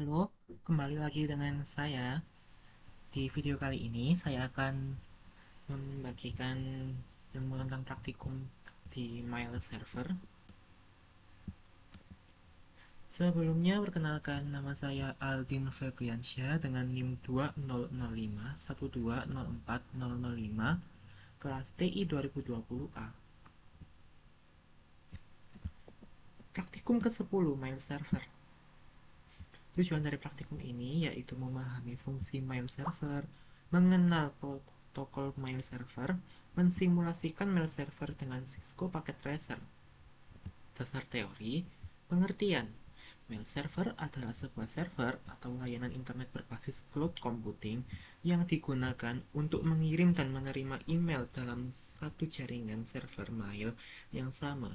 Halo, kembali lagi dengan saya. Di video kali ini saya akan membagikan ilmu tentang praktikum di Mail Server. Sebelumnya perkenalkan, nama saya Aldin Febriansyah dengan NIM 2005 120404005 kelas TI 2020A. Praktikum ke-10 Mail Server. Tujuan dari praktikum ini yaitu memahami fungsi mail server, mengenal protokol mail server, mensimulasikan mail server dengan Cisco Packet Tracer. Dasar teori, pengertian. Mail server adalah sebuah server atau layanan internet berbasis cloud computing yang digunakan untuk mengirim dan menerima email dalam satu jaringan server mail yang sama.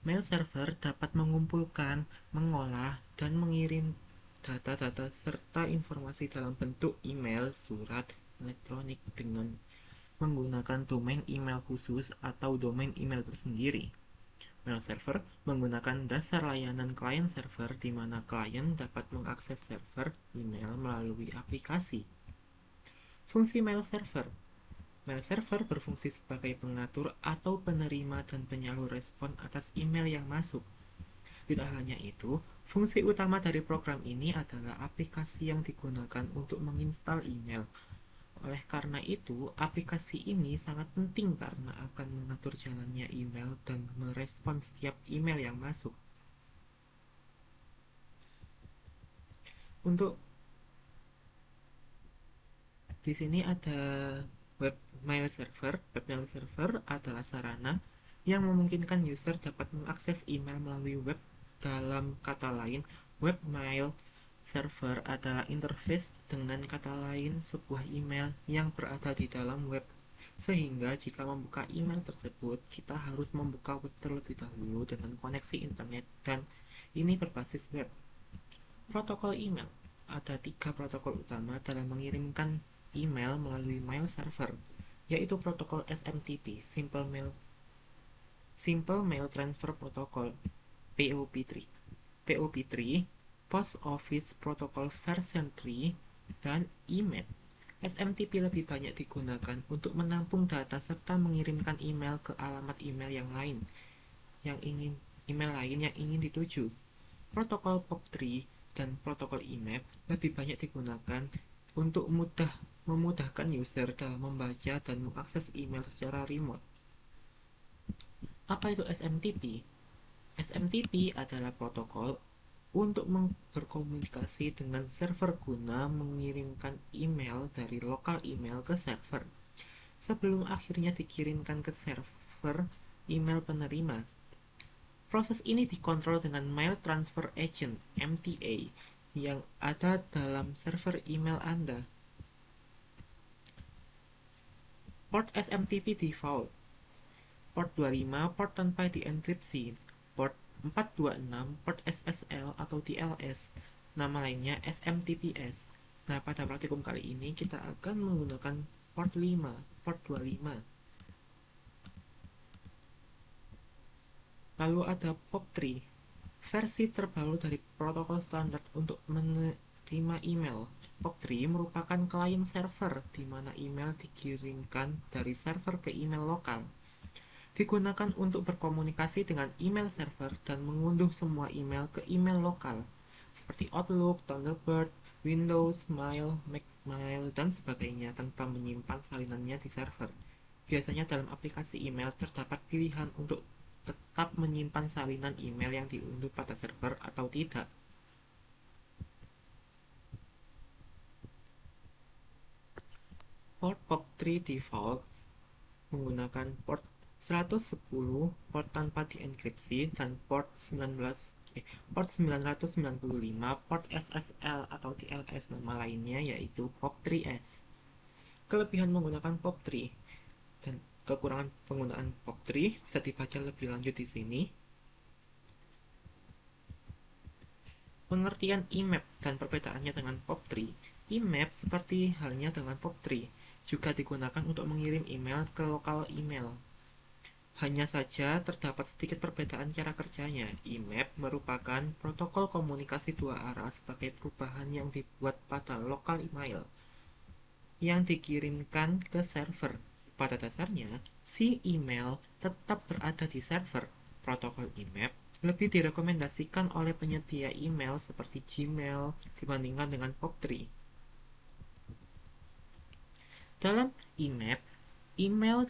Mail server dapat mengumpulkan, mengolah, dan mengirim data-data serta informasi dalam bentuk email, surat, elektronik dengan menggunakan domain email khusus atau domain email tersendiri. Mail server menggunakan dasar layanan client server di mana klien dapat mengakses server email melalui aplikasi. Fungsi mail server. Mail server berfungsi sebagai pengatur atau penerima dan penyalur respon atas email yang masuk. Tidak hanya itu, fungsi utama dari program ini adalah aplikasi yang digunakan untuk menginstal email. Oleh karena itu, aplikasi ini sangat penting karena akan mengatur jalannya email dan merespon setiap email yang masuk. Untuk di sini ada webmail server. Webmail server adalah sarana yang memungkinkan user dapat mengakses email melalui web. Dalam kata lain, webmail server adalah interface, dengan kata lain sebuah email yang berada di dalam web. Sehingga jika membuka email tersebut, kita harus membuka web terlebih dahulu dengan koneksi internet, dan ini berbasis web. Protokol email. Ada 3 protokol utama dalam mengirimkan email melalui mail server, yaitu protokol SMTP, Simple Mail Transfer Protocol, POP3, Post Office Protocol Version 3, dan IMAP. SMTP lebih banyak digunakan untuk menampung data serta mengirimkan email ke alamat email yang ingin dituju. Protokol POP3 dan protokol IMAP lebih banyak digunakan untuk memudahkan user dalam membaca dan mengakses email secara remote. Apa itu SMTP? SMTP adalah protokol untuk berkomunikasi dengan server guna mengirimkan email dari lokal email ke server sebelum akhirnya dikirimkan ke server email penerima. Proses ini dikontrol dengan Mail Transfer Agent (MTA) yang ada dalam server email Anda. Port SMTP default. Port 25 port tanpa dienkripsi. Port 426 port SSL atau TLS. Nama lainnya SMTPS. Nah, pada praktikum kali ini kita akan menggunakan port 5, port 25. Lalu ada POP3, versi terbaru dari protokol standar untuk menerima email. POP3 merupakan klien server di mana email dikirimkan dari server ke email lokal. Digunakan untuk berkomunikasi dengan email server dan mengunduh semua email ke email lokal, seperti Outlook, Thunderbird, Windows, Mail, Macmail, dan sebagainya tanpa menyimpan salinannya di server. Biasanya dalam aplikasi email terdapat pilihan untuk tetap menyimpan salinan email yang diunduh pada server atau tidak. Port POP3 default menggunakan port 110, port tanpa dienkripsi, dan port 995, port SSL atau TLS, nama lainnya yaitu POP3S. Kelebihan menggunakan POP3 dan kekurangan penggunaan POP3 bisa dibaca lebih lanjut di sini. Pengertian IMAP dan perbedaannya dengan POP3. IMAP seperti halnya dengan POP3 juga digunakan untuk mengirim email ke lokal email. Hanya saja terdapat sedikit perbedaan cara kerjanya. IMAP merupakan protokol komunikasi dua arah sebagai perubahan yang dibuat pada lokal email yang dikirimkan ke server. Pada dasarnya, si email tetap berada di server. Protokol IMAP lebih direkomendasikan oleh penyedia email seperti Gmail dibandingkan dengan POP3. Dalam IMAP, email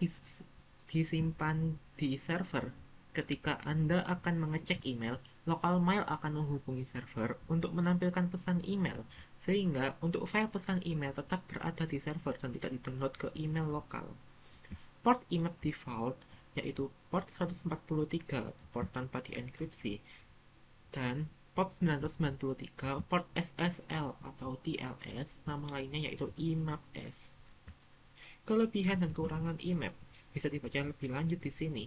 disimpan di server. Ketika Anda akan mengecek email, local mail akan menghubungi server untuk menampilkan pesan email, sehingga untuk file pesan email tetap berada di server dan tidak di-download ke email lokal. Port IMAP default yaitu port 143, port tanpa dienkripsi, dan port 993, port SSL atau TLS, nama lainnya yaitu IMAP-S. Kelebihan dan kekurangan IMAP bisa dibaca lebih lanjut di sini.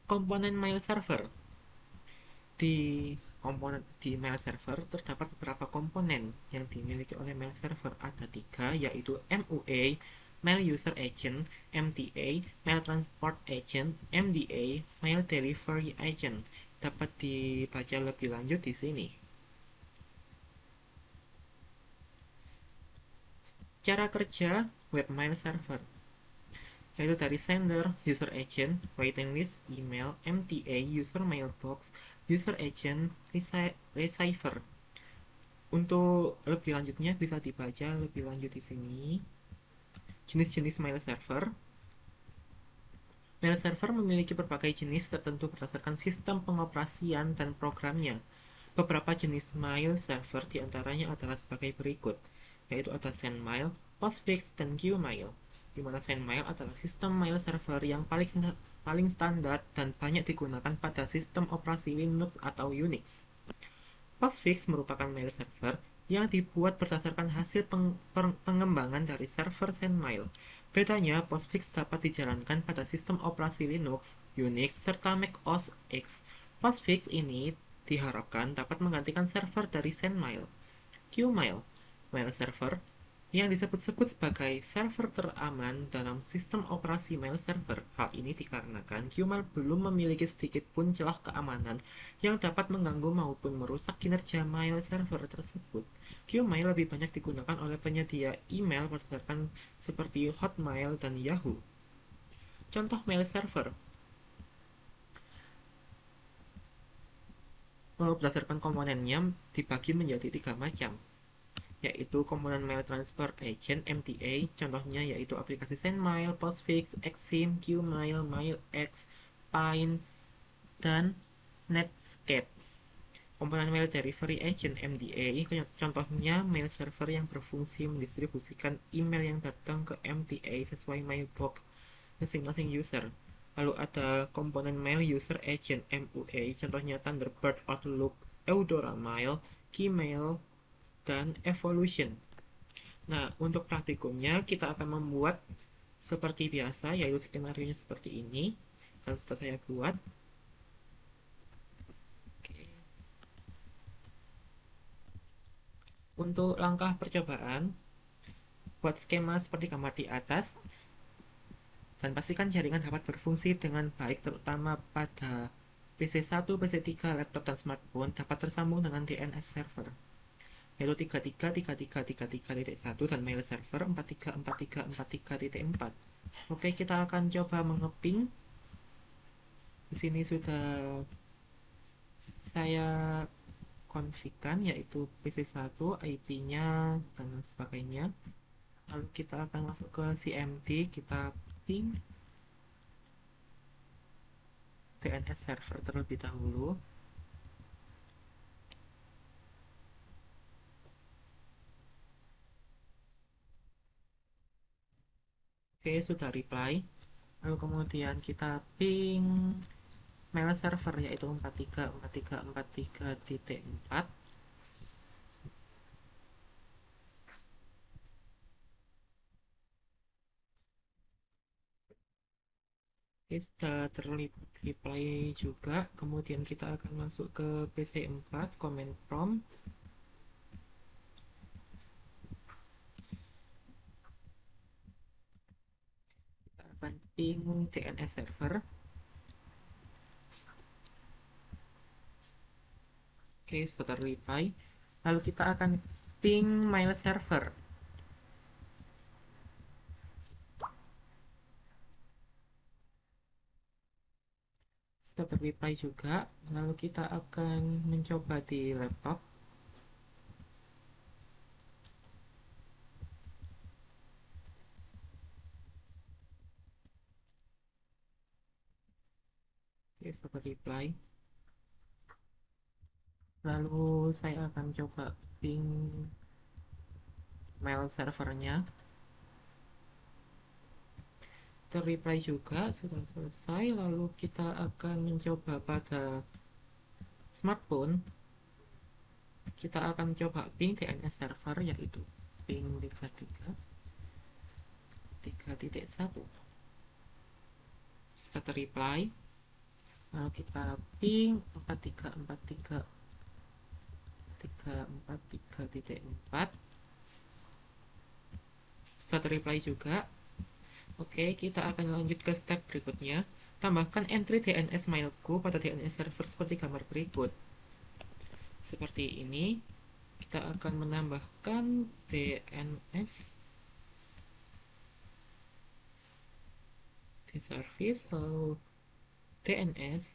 Komponen mail server. Di mail server terdapat beberapa komponen yang dimiliki oleh mail server. Ada tiga, yaitu MUA, Mail User Agent, MTA, Mail Transport Agent, MDA, Mail Delivery Agent. Dapat dibaca lebih lanjut di sini. Cara kerja webmail server yaitu dari sender, user agent, waiting list, email, MTA, user mailbox, user agent, receiver. Untuk lebih lanjutnya bisa dibaca lebih lanjut di sini. Jenis-jenis mail server. Mail server memiliki berbagai jenis tertentu berdasarkan sistem pengoperasian dan programnya. Beberapa jenis mail server diantaranya adalah sebagai berikut, yaitu ada SendMail, Postfix, dan Qmail. Di mana SendMail adalah sistem mail server yang paling standar dan banyak digunakan pada sistem operasi Linux atau Unix. Postfix merupakan mail server yang dibuat berdasarkan hasil pengembangan dari server SendMail. Bedanya, Postfix dapat dijalankan pada sistem operasi Linux, Unix, serta Mac OS X. Postfix ini diharapkan dapat menggantikan server dari SendMail. Qmail, mail server yang disebut-sebut sebagai server teraman dalam sistem operasi mail server. Hal ini dikarenakan Qmail belum memiliki sedikit pun celah keamanan yang dapat mengganggu maupun merusak kinerja mail server tersebut. Qmail lebih banyak digunakan oleh penyedia email berdasarkan seperti Hotmail dan Yahoo. Contoh mail server berdasarkan komponennya dibagi menjadi tiga macam, yaitu komponen Mail Transfer Agent (MTA). Contohnya yaitu aplikasi SendMail, Postfix, Xsim, Qmail, MailX, Pine, dan Netscape. Komponen Mail Delivery Agent (MDA). Contohnya mail server yang berfungsi mendistribusikan email yang datang ke MTA sesuai mailbox masing-masing user. Lalu ada komponen Mail User Agent (MUA). Contohnya Thunderbird, Outlook, Eudora Mail, Gmail, dan Evolution. Nah, untuk praktikumnya kita akan membuat seperti biasa, yaitu skenario seperti ini. Dan setelah saya buat, oke. Untuk langkah percobaan, buat skema seperti gambar di atas, dan pastikan jaringan dapat berfungsi dengan baik, terutama pada PC1, PC3, laptop, dan smartphone dapat tersambung dengan DNS server, yaitu 33.33.33.1 dan mail server 43.43.43.4. Oke, kita akan coba mengeping. Di sini sudah saya konfigurkan, yaitu PC1, IP-nya dan sebagainya. Lalu kita akan masuk ke CMD, kita ping DNS server terlebih dahulu. Oke, sudah reply. Lalu kemudian kita ping mail server, yaitu 43.43.43.4. Oke, sudah terreply juga. Kemudian kita akan masuk ke PC4, command prompt. Kita akan ping DNS server. Oke, setelah reply, lalu kita akan ping mail server. Setelah reply juga, lalu kita akan mencoba di laptop. Oke, setelah reply, lalu saya akan coba ping mail servernya. Terreply juga sudah selesai, lalu kita akan mencoba pada smartphone. Kita akan coba ping DNS server, yaitu ping 33.3.1. Setelah terreply, lalu kita ping 43.3.4. Setelah terreply juga, oke, kita akan lanjut ke step berikutnya. Tambahkan entry DNS mailku pada DNS server seperti gambar berikut. Seperti ini, kita akan menambahkan DNS di service, lalu DNS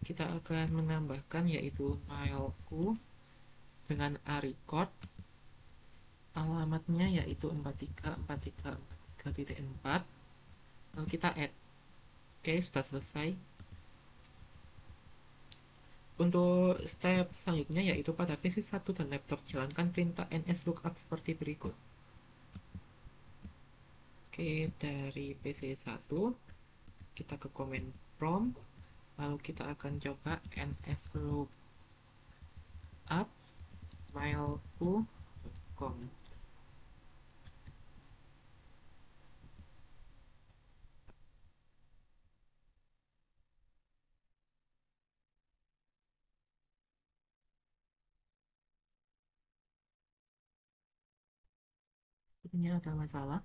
kita akan menambahkan yaitu mailku dengan record, alamatnya yaitu 43.43.4, lalu kita add. Oke, sudah selesai. Untuk step selanjutnya yaitu pada PC1 dan laptop jalankan perintah nslookup seperti berikut. Oke, dari PC1 kita ke command prompt, lalu kita akan coba nslookup mailku.com. Sepertinya ada masalah.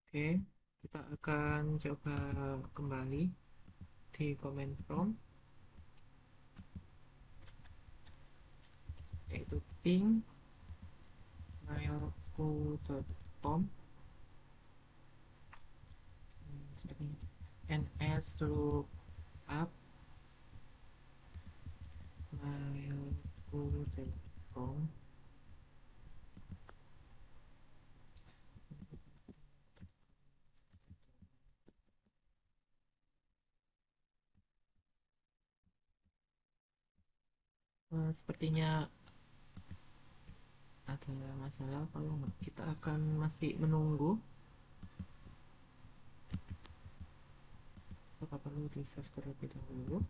Oke, kita akan coba kembali di command prompt, yaitu ping mailku.com seperti nslookup mailku.com. Sepertinya ada masalah. Kalau kita akan masih menunggu, apa perlu di save terlebih dahulu.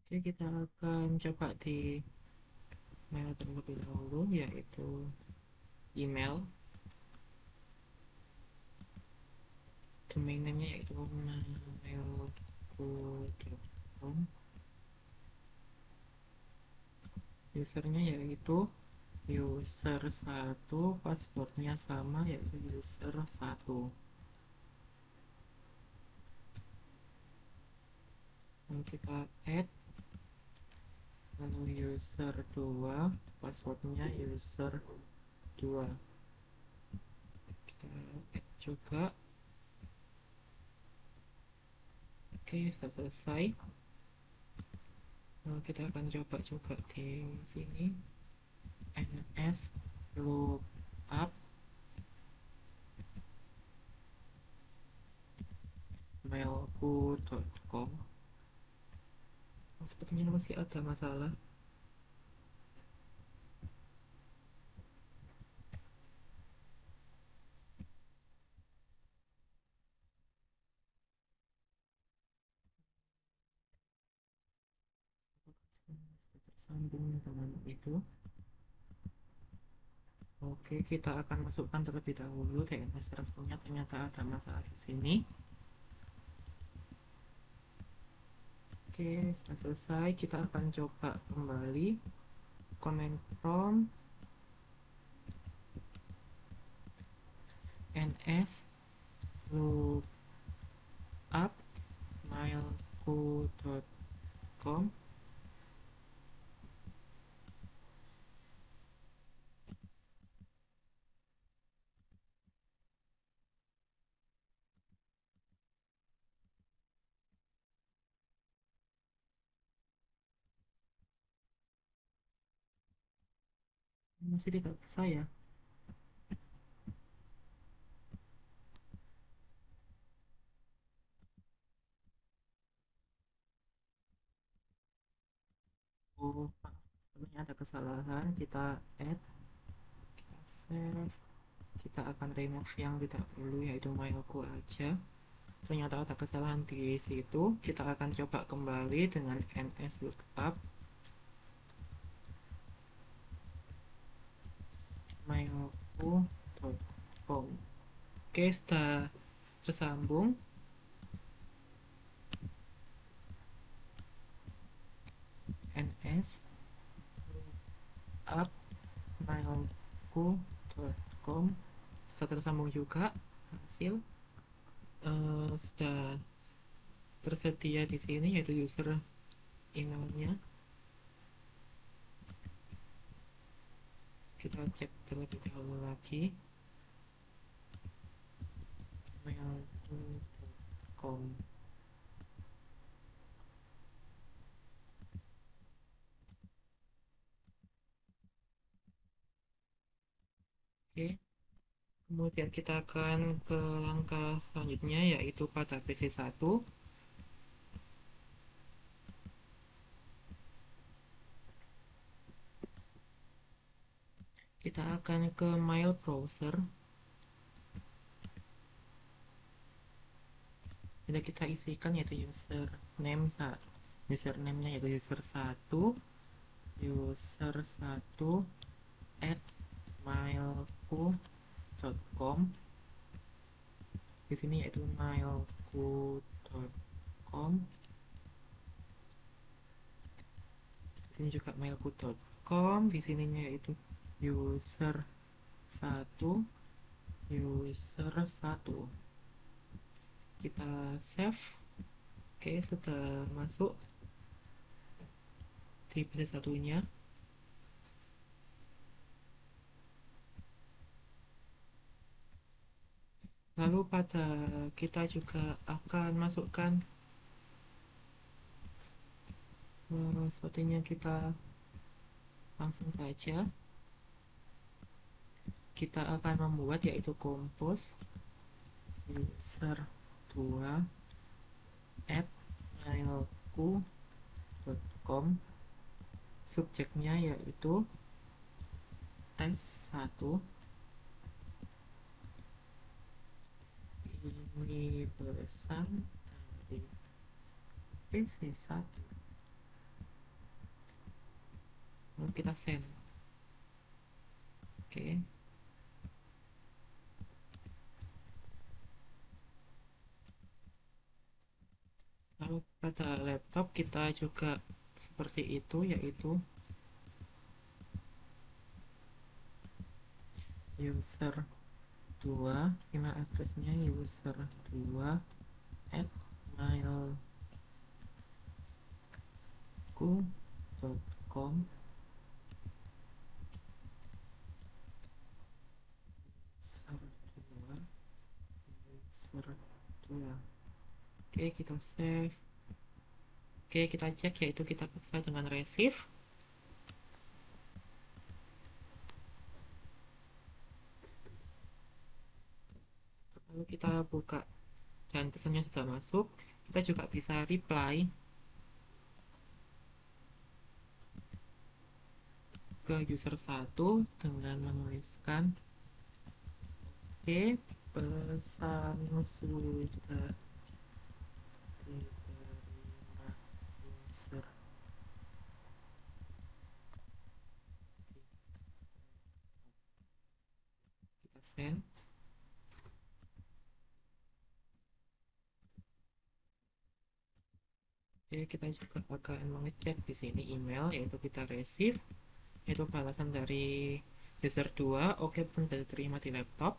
Oke, kita akan coba di mail terlebih dahulu, yaitu email. Domain name-nya yaitu mailku.com. Usernya yaitu user1, passwordnya sama yaitu user1. Lalu kita add, lalu user2, passwordnya user2. Kita add juga. Oke, sudah selesai. Lalu kita akan coba juga di sini nslookup mailku.com. Sepertinya masih ada masalah. sambung dengan itu. Oke, kita akan masukkan terlebih dahulu DNS servernya, ternyata ada masalah di sini. Oke, sudah selesai. Kita akan coba kembali command prompt ns lookup mailku.com. Masih tidak bisa ya. Oh, maaf. Sebenarnya ada kesalahan. Kita add, kita save. Kita akan remove yang tidak perlu, yaitu mailku aja. Ternyata ada kesalahan di situ. Kita akan coba kembali dengan ns lookup mailku.com. Oke, sudah tersambung. ns lookup mailku.com sudah tersambung juga. Hasil sudah tersedia di sini, yaitu user emailnya. Kita cek terlebih dahulu lagi mailku.com. Oke, kemudian kita akan ke langkah selanjutnya, yaitu pada PC1 kita akan ke mail browser. Jadi kita isikan yaitu username-nya yaitu user1 at mailku.com. Di sini yaitu mailku.com. Di sini juga mailku.com. Di sininya yaitu user1. Kita save. Oke, sudah masuk di PC satunya. Lalu pada kita juga akan masukkan sepertinya kita langsung saja kita akan membuat yaitu compose user2 at mailku.com. Subjeknya yaitu tes1. Ini pesan dari PC1. Lalu kita send. Oke. Lalu pada laptop kita juga seperti itu, yaitu user2, email addressnya user2 at mailku.com. user2 user2. Oke, kita save. Oke, kita cek yaitu kita paksa dengan receive. Lalu kita buka dan pesannya sudah masuk. Kita juga bisa reply ke user1 dengan menuliskan oke, pesan sudah diterima user. send. Oke, kita juga akan mengecek di sini email, yaitu kita receive, yaitu balasan dari user 2. Oke, pesan sudah diterima di laptop.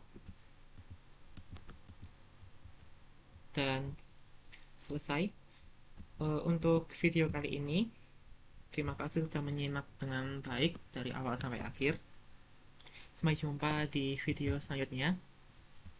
Dan selesai. Untuk video kali ini, terima kasih sudah menyimak dengan baik dari awal sampai akhir. Sampai jumpa di video selanjutnya.